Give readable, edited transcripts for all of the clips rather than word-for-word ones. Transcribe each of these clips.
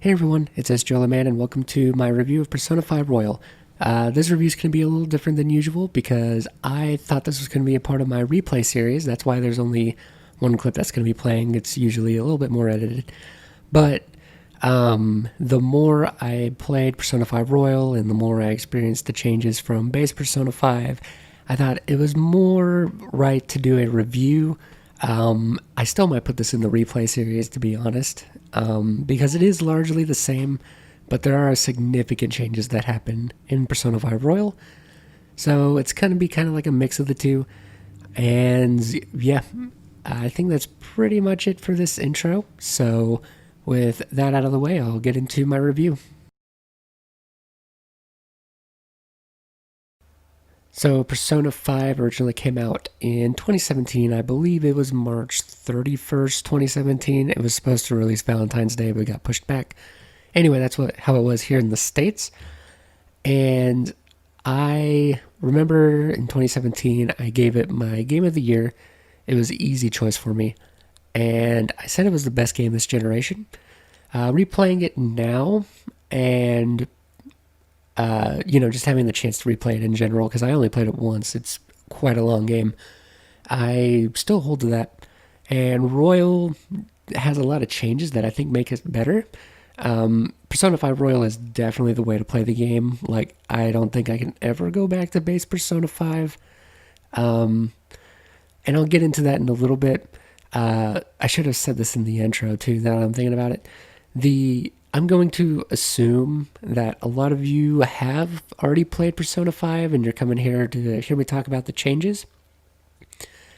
Hey everyone, it's Holyman and welcome to my review of Persona 5 Royal. This review is going to be a little different than usual because I thought this was going to be a part of my replay series. That's why there's only one clip that's going to be playing. It's usually a little bit more edited. But the more I played Persona 5 Royal and the more I experienced the changes from base Persona 5, I thought it was more right to do a review. I still might put this in the replay series, to be honest, because it is largely the same, but there are significant changes that happen in Persona 5 Royal. So it's going to be kind of like a mix of the two. And yeah, I think that's pretty much it for this intro. So with that out of the way, I'll get into my review. So Persona 5 originally came out in 2017. I believe it was March 31st, 2017. It was supposed to release Valentine's Day, but it got pushed back. Anyway, that's how it was here in the States. And I remember in 2017, I gave it my game of the year. It was an easy choice for me. And I said it was the best game this generation. Replaying it now and just having the chance to replay it in general, because I only played it once. It's quite a long game. I still hold to that. And Royal has a lot of changes that I think make it better. Persona 5 Royal is definitely the way to play the game. Like, I don't think I can ever go back to base Persona 5. And I'll get into that in a little bit. I should have said this in the intro, too, now that I'm thinking about it. I'm going to assume that a lot of you have already played Persona 5 and you're coming here to hear me talk about the changes.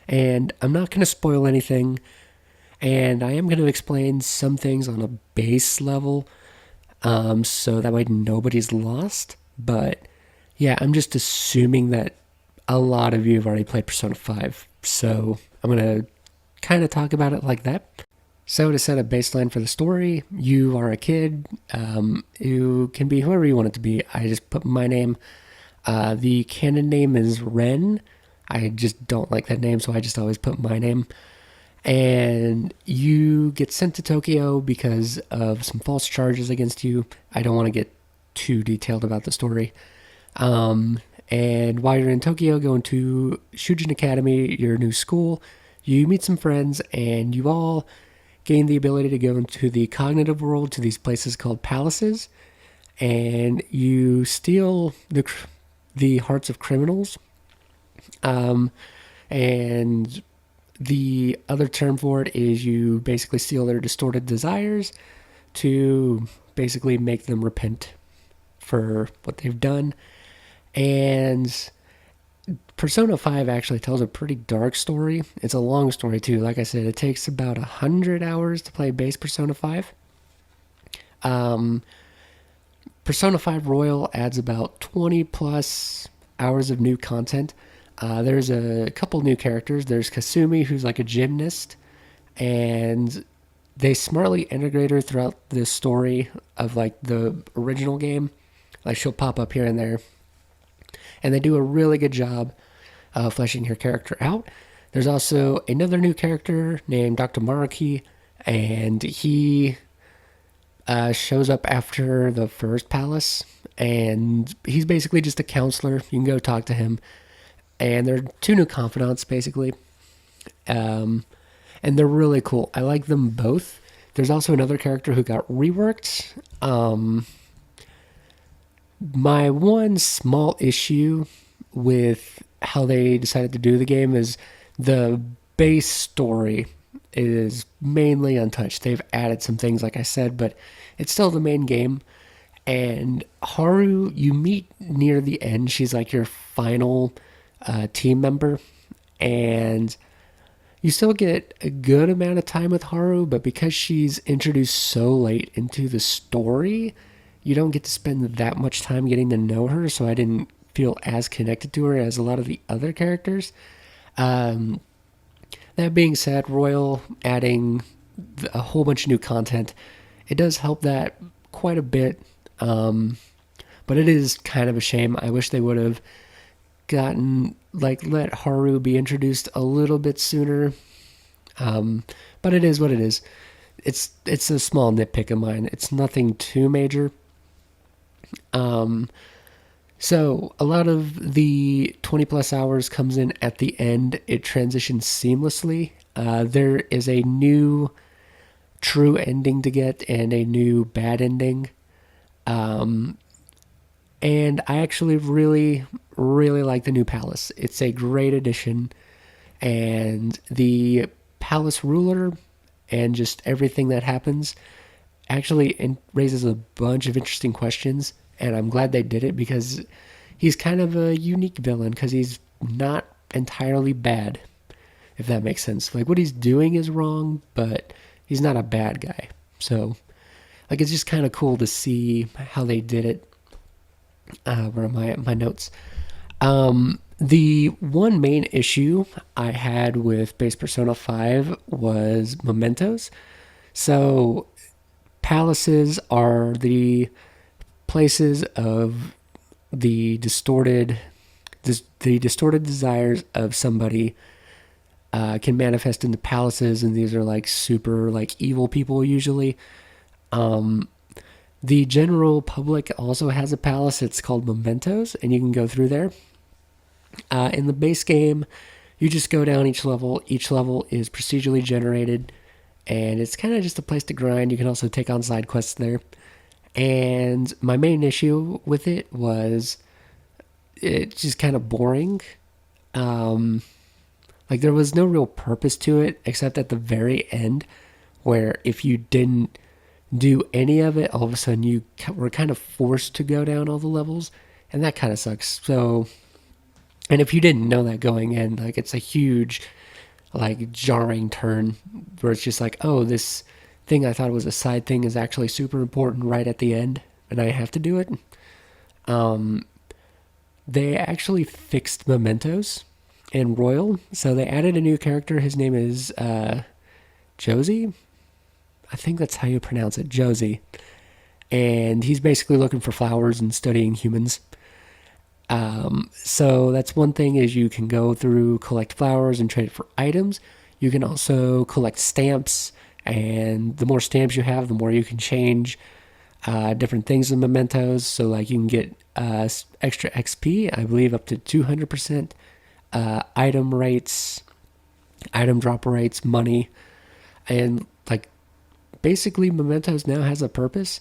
And I'm not going to spoil anything. And I am going to explain some things on a base level, so that way nobody's lost. But yeah, I'm just assuming that a lot of you have already played Persona 5. So I'm going to kind of talk about it like that. So to set a baseline for the story, you are a kid. You can be whoever you want it to be. I just put my name. The canon name is Ren. I just don't like that name, so I just always put my name. And you get sent to Tokyo because of some false charges against you. I don't want to get too detailed about the story. And while you're in Tokyo going to Shujin Academy, your new school, you meet some friends and you all gain the ability to go into the cognitive world, to these places called palaces, and you steal the hearts of criminals. And the other term for it is you basically steal their distorted desires to basically make them repent for what they've done. And Persona 5 actually tells a pretty dark story. It's a long story too. Like I said, it takes about 100 hours to play base Persona 5. Persona 5 Royal adds about 20 plus hours of new content. There's a couple new characters. There's Kasumi, who's like a gymnast, and they smartly integrate her throughout the story of like the original game. Like, she'll pop up here and there, and they do a really good job fleshing her character out. There's also another new character named Dr. Maruki, and he shows up after the first palace, and he's basically just a counselor. You can go talk to him, and they're two new confidants, basically. And they're really cool. I like them both. There's also another character who got reworked. My one small issue with how they decided to do the game is the base story is mainly untouched. They've added some things, like I said, but it's still the main game. And Haru, you meet near the end. She's like your final team member, and you still get a good amount of time with Haru, but because she's introduced so late into the story, you don't get to spend that much time getting to know her, so I didn't feel as connected to her as a lot of the other characters. That being said, Royal adding a whole bunch of new content, it does help that quite a bit, but it is kind of a shame. I wish they would have let Haru be introduced a little bit sooner, but it is what it is. It's a small nitpick of mine. It's nothing too major. Um, so a lot of the 20 plus hours comes in at the end. It transitions seamlessly. There is a new true ending to get and a new bad ending. Um, and I actually really, really like the new palace. It's a great addition, and the palace ruler and just everything that happens actually raises a bunch of interesting questions. And I'm glad they did it because he's kind of a unique villain because he's not entirely bad, if that makes sense. Like what he's doing is wrong, but he's not a bad guy. So, like, it's just kind of cool to see how they did it. Where are my notes? The one main issue I had with base Persona 5 was mementos. So, palaces are the places of the distorted the distorted desires of somebody can manifest into palaces, and these are like super like evil people usually. Um, the general public also has a palace. It's called Mementos, and you can go through there. In the base game, you just go down each level. Each level is procedurally generated, and it's kind of just a place to grind. You can also take on side quests there. And my main issue with it was it's just kind of boring. Um, like there was no real purpose to it except at the very end, where if you didn't do any of it, all of a sudden you were kind of forced to go down all the levels, and that kind of sucks. So, and if you didn't know that going in, like it's a huge, like jarring turn where it's just like, oh, this thing I thought was a side thing is actually super important right at the end, and I have to do it. Um, they actually fixed mementos in Royal, so they added a new character. His name is Josie. I think that's how you pronounce it, Josie. And he's basically looking for flowers and studying humans. So that's one thing is you can go through, collect flowers and trade it for items. You can also collect stamps, and the more stamps you have, the more you can change different things in mementos. So like you can get extra XP, I believe up to 200%, item rates, item drop rates, money, and like basically mementos now has a purpose.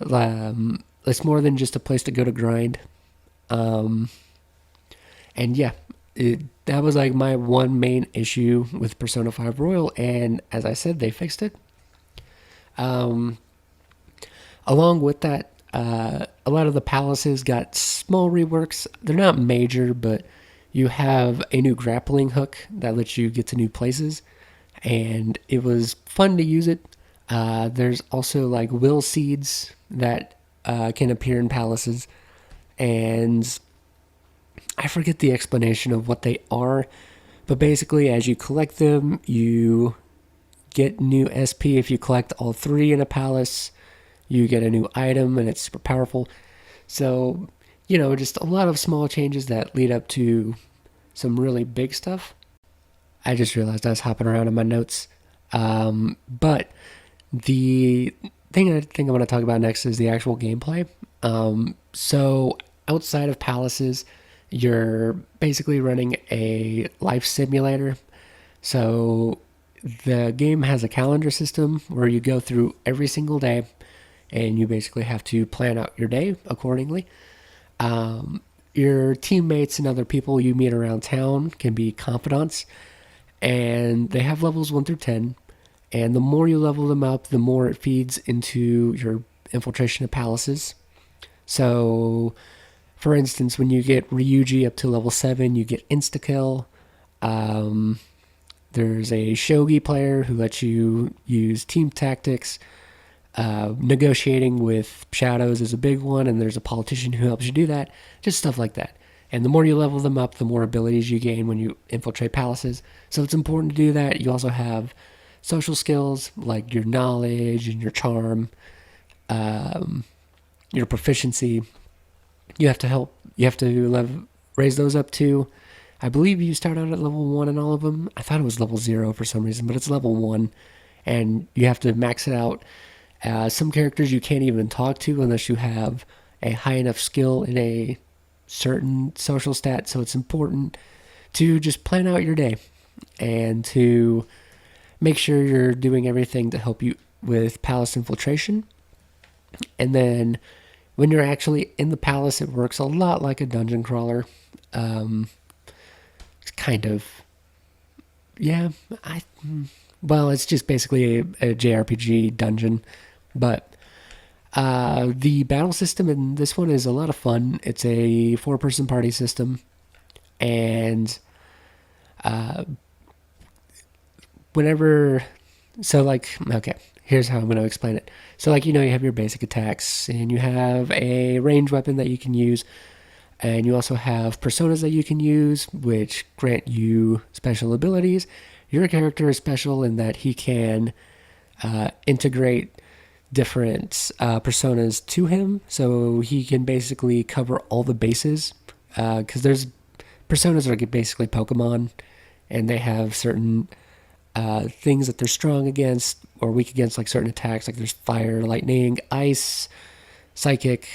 It's more than just a place to go to grind. Um, and yeah, that was like my one main issue with Persona 5 Royal, and as I said, they fixed it. Um, Along with that, a lot of the palaces got small reworks. They're not major, but you have a new grappling hook that lets you get to new places, and it was fun to use it. There's also like will seeds that can appear in palaces, and I forget the explanation of what they are, but basically, as you collect them, you get new SP. If you collect all three in a palace, you get a new item, and it's super powerful. So, just a lot of small changes that lead up to some really big stuff. I just realized I was hopping around in my notes. But the thing I think I want to talk about next is the actual gameplay. So, outside of palaces, you're basically running a life simulator. So, the game has a calendar system where you go through every single day, and you basically have to plan out your day accordingly. Your teammates and other people you meet around town can be confidants, and they have levels 1 through 10. And the more you level them up, the more it feeds into your infiltration of palaces. So, for instance, when you get Ryuji up to level 7, you get insta-kill. There's a shogi player who lets you use team tactics. Negotiating with shadows is a big one, and there's a politician who helps you do that. Just stuff like that. And the more you level them up, the more abilities you gain when you infiltrate palaces. So it's important to do that. You also have social skills like your knowledge and your charm, your proficiency. You have to raise those up too. I believe you start out at level 1 in all of them. I thought it was level 0 for some reason, but it's level 1. and you have to max it out. Some characters you can't even talk to unless you have a high enough skill in a certain social stat, so it's important to just plan out your day and to make sure you're doing everything to help you with palace infiltration. And then when you're actually in the palace, it works a lot like a dungeon crawler. It's kind of, yeah, well, it's just basically a JRPG dungeon. But the battle system in this one is a lot of fun. It's a four-person party system, and whenever, so like, okay, here's how I'm going to explain it. So like, you have your basic attacks, and you have a ranged weapon that you can use, and you also have personas that you can use, which grant you special abilities. Your character is special in that he can integrate different personas to him, so he can basically cover all the bases. Because there's personas are basically Pokemon, and they have certain things that they're strong against or weak against, like certain attacks. Like there's fire, lightning, ice, psychic,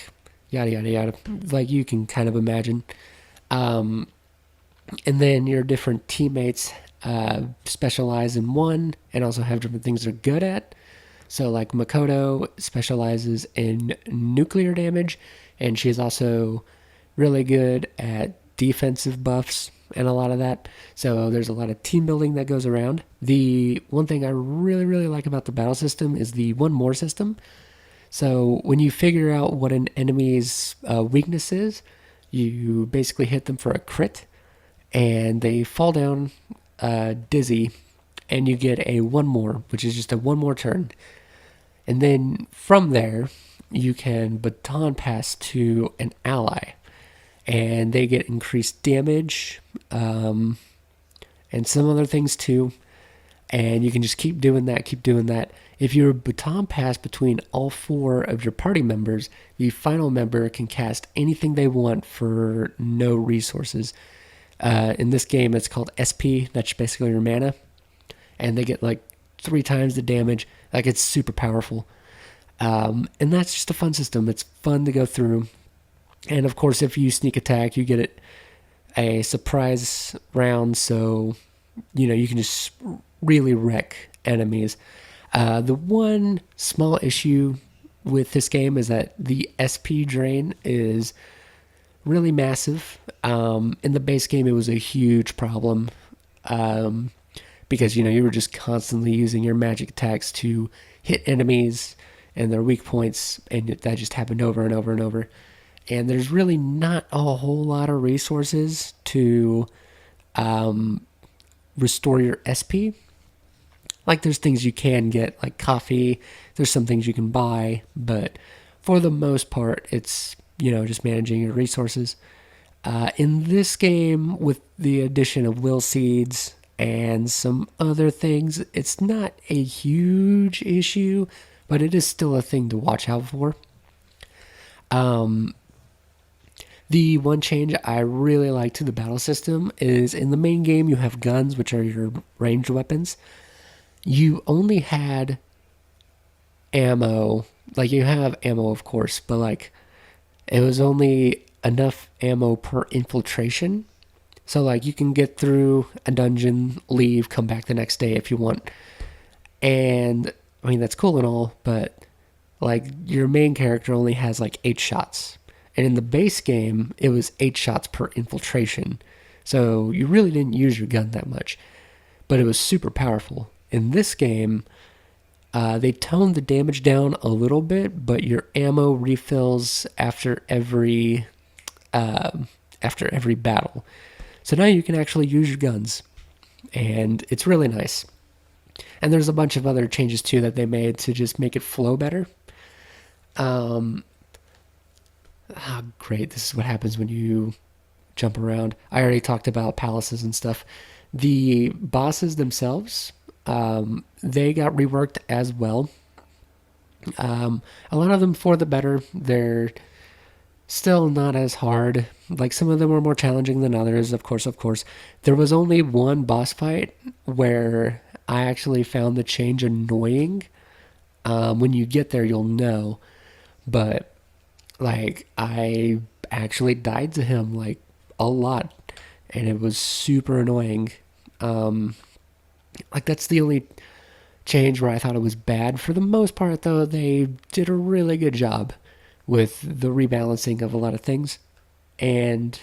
yada yada yada. Like you can kind of imagine. And then your different teammates specialize in one and also have different things they're good at. So like Makoto specializes in nuclear damage, and she's also really good at defensive buffs and a lot of that. So there's a lot of team building that goes around. The one thing I really, really like about the battle system is the one more system. So when you figure out what an enemy's weakness is, you basically hit them for a crit, and they fall down dizzy, and you get a one more, which is just a one more turn. And then from there, you can baton pass to an ally, and they get increased damage and some other things too. And you can just keep doing that, keep doing that. If you baton pass between all four of your party members, the final member can cast anything they want for no resources. In this game, it's called SP. That's basically your mana. And they get like 3 times the damage. Like, it's super powerful. And that's just a fun system. It's fun to go through. And of course, if you sneak attack, you get a surprise round. So, you can just really wreck enemies. The one small issue with this game is that the SP drain is really massive. In the base game, it was a huge problem. Because, you were just constantly using your magic attacks to hit enemies and their weak points, and that just happened over and over and over. And there's really not a whole lot of resources to restore your SP. Like, there's things you can get, like coffee. There's some things you can buy, but for the most part, it's, just managing your resources. In this game, with the addition of will seeds and some other things, it's not a huge issue, but it is still a thing to watch out for. The one change I really like to the battle system is in the main game, you have guns, which are your ranged weapons. You only had ammo. Like, you have ammo, of course, but like, it was only enough ammo per infiltration. So like, you can get through a dungeon, leave, come back the next day if you want. And I mean, that's cool and all, but like, your main character only has like 8 shots. And in the base game, it was 8 shots per infiltration. So you really didn't use your gun that much, but it was super powerful. In this game, they toned the damage down a little bit, but your ammo refills after every battle. So now you can actually use your guns, and it's really nice. And there's a bunch of other changes too that they made to just make it flow better. Great. This is what happens when you jump around. I already talked about palaces and stuff. The bosses themselves, they got reworked as well. A lot of them for the better. They're still not as hard. Like, some of them were more challenging than others, of course. There was only one boss fight where I actually found the change annoying. When you get there, you'll know. But like, I actually died to him like a lot, and it was super annoying. Um, like that's the only change where I thought it was bad. For the most part, though, they did a really good job with the rebalancing of a lot of things. And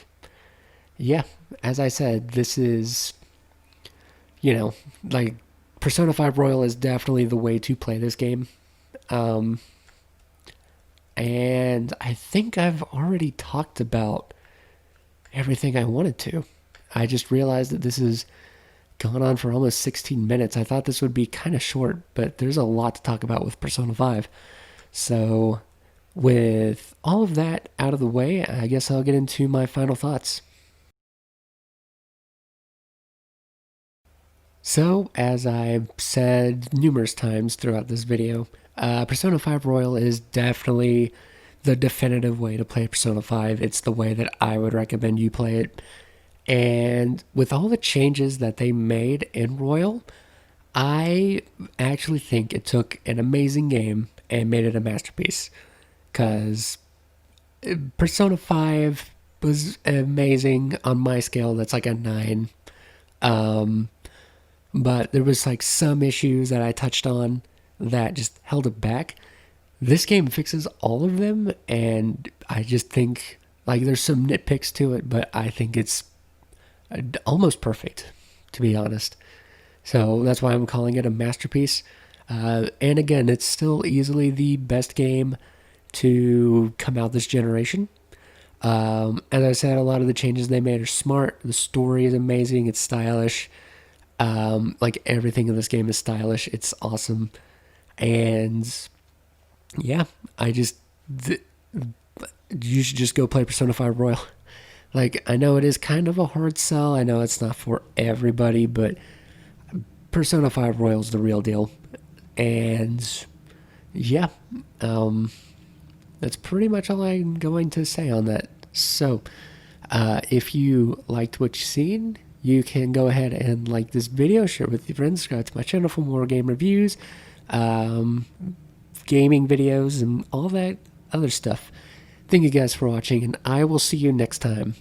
yeah, as I said, this is, like Persona 5 Royal is definitely the way to play this game. Um, and I think I've already talked about everything I wanted to. I just realized that this has gone on for almost 16 minutes. I thought this would be kind of short, but there's a lot to talk about with Persona 5. So, with all of that out of the way, I guess I'll get into my final thoughts. So, as I've said numerous times throughout this video, Persona 5 Royal is definitely the definitive way to play Persona 5. It's the way that I would recommend you play it. And with all the changes that they made in Royal, I actually think it took an amazing game and made it a masterpiece. Because Persona 5 was amazing on my scale. That's like a 9. Um, but there was like some issues that I touched on that just held it back. This game fixes all of them, and I just think like there's some nitpicks to it, but I think it's almost perfect, to be honest. So that's why I'm calling it a masterpiece. And again, it's still easily the best game to come out this generation. As I said, a lot of the changes they made are smart. The story is amazing. It's stylish. Like everything in this game is stylish. It's awesome. And yeah, you should just go play Persona 5 Royal. Like, I know it is kind of a hard sell. I know it's not for everybody, but Persona 5 Royal is the real deal. And yeah, that's pretty much all I'm going to say on that. So, if you liked what you've seen, you can go ahead and like this video, share it with your friends, subscribe to my channel for more game reviews, um, gaming videos, and all that other stuff. Thank you guys for watching, and I will see you next time.